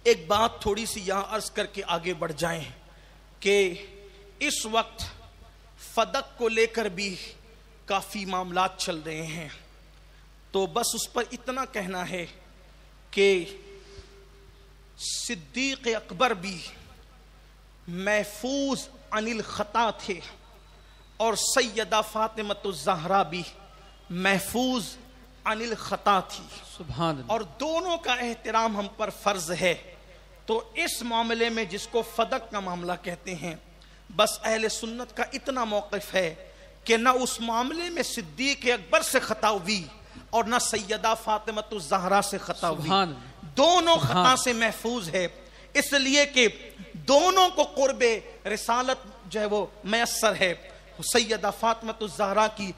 ایک بات تھوڑی سی یہاں عرض کر کے آگے بڑھ جائیں کہ اس وقت فدق کو لے کر بھی کافی معاملات چل رہے ہیں، تو بس اس پر اتنا کہنا ہے کہ صدیق اکبر بھی محفوظ عن الخطا تھے اور سیدہ فاطمۃ الزہرا بھی محفوظ عن الخطا تھی، سبحان اللہ، اور دونوں کا احترام ہم پر فرض ہے۔ تو اس معاملے میں جس کو فدق کا معاملہ کہتے ہیں، بس اہل سنت کا اتنا موقف ہے کہ نہ اس معاملے میں صدیق اکبر سے خطا ہوئی اور نہ سیدہ فاطمۃ الزہرا سے خطا ہوئی، دونوں خطا سے محفوظ ہے، اس لیے کہ دونوں کو قرب رسالت جو ہے وہ میسر ہے، سیدہ فاطمۃ الزہرا کی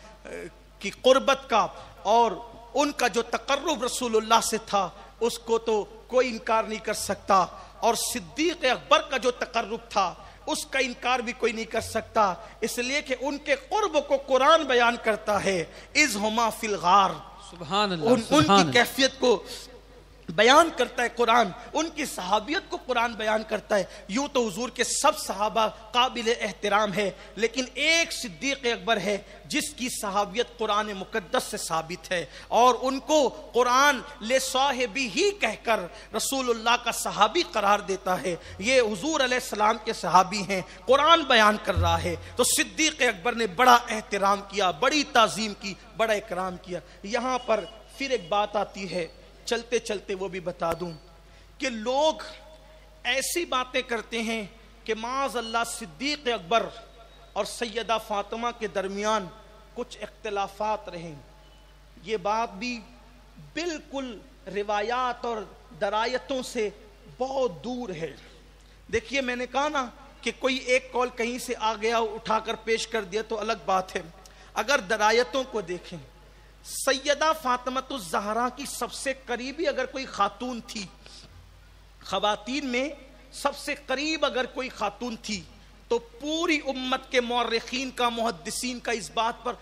قربت کا اور ان کا جو تقرب رسول اللہ سے تھا اس کو تو کوئی انکار نہیں کر سکتا، اور صدیق اکبر کا جو تقرب تھا اس کا انکار بھی کوئی نہیں کر سکتا، اس لیے کہ ان کے قرب کو قرآن بیان کرتا ہے، اذ ہما فی الغار، سبحان اللہ، ان کی کیفیت کو بیان کرتا ہے قرآن، ان کی صحابیت کو قرآن بیان کرتا ہے۔ یوں تو حضور کے سب صحابہ قابل احترام ہے، لیکن ایک صدیق اکبر ہے جس کی صحابیت قرآن مقدس سے ثابت ہے، اور ان کو قرآن لے صاحبی ہی کہہ کر رسول اللہ کا صحابی قرار دیتا ہے، یہ حضور علیہ السلام کے صحابی ہیں، قرآن بیان کر رہا ہے، تو صدیق اکبر نے بڑا احترام کیا، بڑی تعظیم کی، بڑا اکرام کیا۔ یہاں پر پھر ایک بات آتی ہے، چلتے چلتے وہ بھی بتا دوں کہ لوگ ایسی باتیں کرتے ہیں کہ معاذ اللہ صدیق اکبر اور سیدہ فاطمہ کے درمیان کچھ اختلافات رہیں، یہ بات بھی بالکل روایات اور درایتوں سے بہت دور ہے۔ دیکھیے میں نے کہا نا کہ کوئی ایک قول کہیں سے آ گیا اٹھا کر پیش کر دیا تو الگ بات ہے، اگر درایتوں کو دیکھیں، سیدہ فاطمۃ الزہرا کی سب سے قریبی اگر کوئی خاتون تھی، خواتین میں سب سے قریب اگر کوئی خاتون تھی، تو پوری امت کے مورخین کا، محدثین کا اس بات پر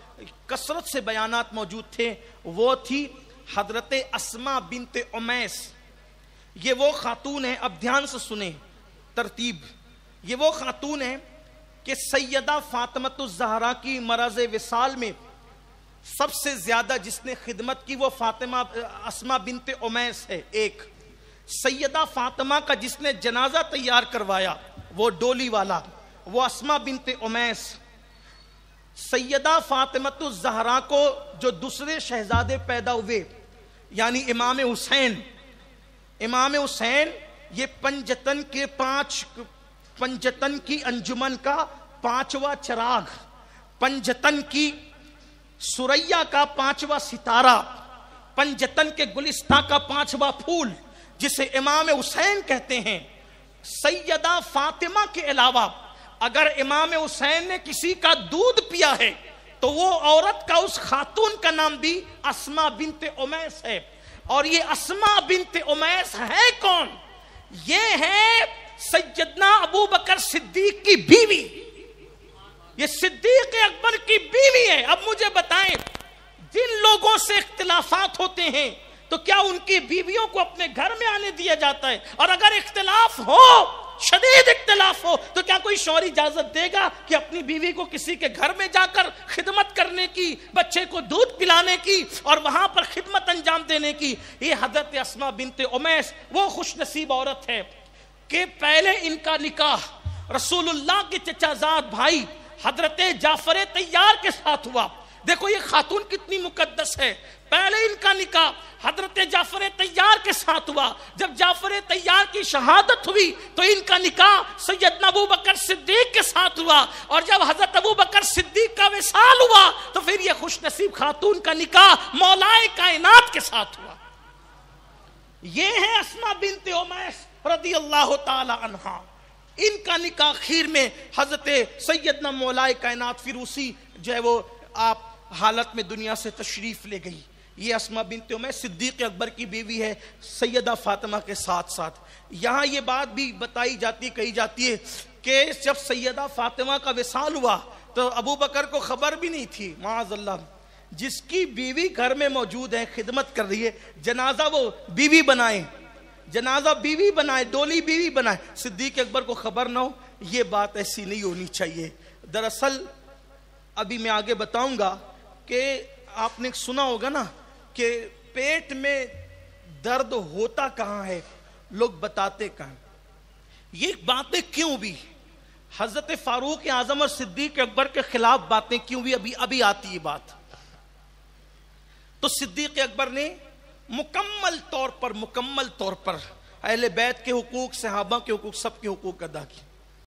کثرت سے بیانات موجود تھے، وہ تھی حضرت اسماء بنت امیس۔ یہ وہ خاتون ہے، اب دھیان سے سنیں ترتیب، یہ وہ خاتون ہے کہ سیدہ فاطمۃ الزہرا کی مرض وصال میں سب سے زیادہ جس نے خدمت کی وہ فاطمہ اسماء بنت امیس ہے، ایک سیدہ فاطمہ کا جس نے جنازہ تیار کروایا وہ ڈولی والا، وہ اسماء بنت امیس۔ سیدہ فاطمۃ الزہرا کو جو دوسرے شہزادے پیدا ہوئے یعنی امام حسین، یہ پنجتن کی انجمن کا 5واں چراغ، پنجتن کی سریا کا 5واں ستارہ، پنجتن کے گلستہ کا 5واں پھول جسے امام حسین کہتے ہیں۔ سیدہ فاطمہ کے علاوہ اگر امام حسین نے کسی کا دودھ پیا ہے تو وہ عورت کا، اس خاتون کا نام بھی اسماء بنت امیس ہے۔ اور یہ اسماء بنت امیس ہے کون؟ یہ ہے سیدنا ابو بکر صدیق کی بیوی، یہ صدیق اکبر کی بیوی ہے۔ اب مجھے بتائیں، جن لوگوں سے اختلافات ہوتے ہیں تو کیا ان کی بیویوں کو اپنے گھر میں آنے دیا جاتا ہے؟ اور اگر اختلاف ہو، شدید اختلاف ہو، تو کیا کوئی شوہر اجازت دے گا کہ اپنی بیوی کو کسی کے گھر میں جا کر خدمت کرنے کی، بچے کو دودھ پلانے کی اور وہاں پر خدمت انجام دینے کی؟ یہ حضرت اسماء بنت امیس وہ خوش نصیب عورت ہے کہ پہلے ان کا نکاح رسول اللہ کے چچا زاد بھائی حضرت جعفر طیار کے ساتھ ہوا۔ دیکھو یہ خاتون کتنی مقدس ہے، پہلے ان کا نکاح حضرت جعفر طیار کے ساتھ ہوا، جب جعفر طیار کی شہادت ہوئی تو ان کا نکاح سیدنا ابو بکر صدیق کے ساتھ ہوا، اور جب حضرت ابو بکر صدیق کا وصال ہوا تو پھر یہ خوش نصیب خاتون کا نکاح مولا کائنات کے ساتھ ہوا۔ یہ ہے اسماء بنت امیس رضی اللہ تعالی عنہا، ان کا نکاح خیر میں حضرت سیدنا مولا کائنات فروسی جو ہے وہ آپ حالت میں دنیا سے تشریف لے گئی۔ یہ اسماء بنت امیس صدیق اکبر کی بیوی ہے سیدہ فاطمہ کے ساتھ ساتھ۔ یہاں یہ بات بھی بتائی جاتی، کہی جاتی ہے کہ جب سیدہ فاطمہ کا وصال ہوا تو ابو بکر کو خبر بھی نہیں تھی، معاذ اللہ، جس کی بیوی گھر میں موجود ہے، خدمت کر رہی ہے، جنازہ وہ بیوی بنائیں، جنازہ بیوی بنائے، ڈولی بیوی بنائے، صدیق اکبر کو خبر نہ ہو، یہ بات ایسی نہیں ہونی چاہیے۔ دراصل ابھی میں آگے بتاؤں گا کہ آپ نے سنا ہوگا نا کہ پیٹ میں درد ہوتا کہاں ہے، لوگ بتاتے کہاں، یہ باتیں کیوں بھی حضرت فاروق اعظم اور صدیق اکبر کے خلاف باتیں کیوں بھی ابھی آتی ہے بات؟ تو صدیق اکبر نے مکمل طور پر اہل بیت کے حقوق، صحابہ کے حقوق، سب کے حقوق ادا کیے۔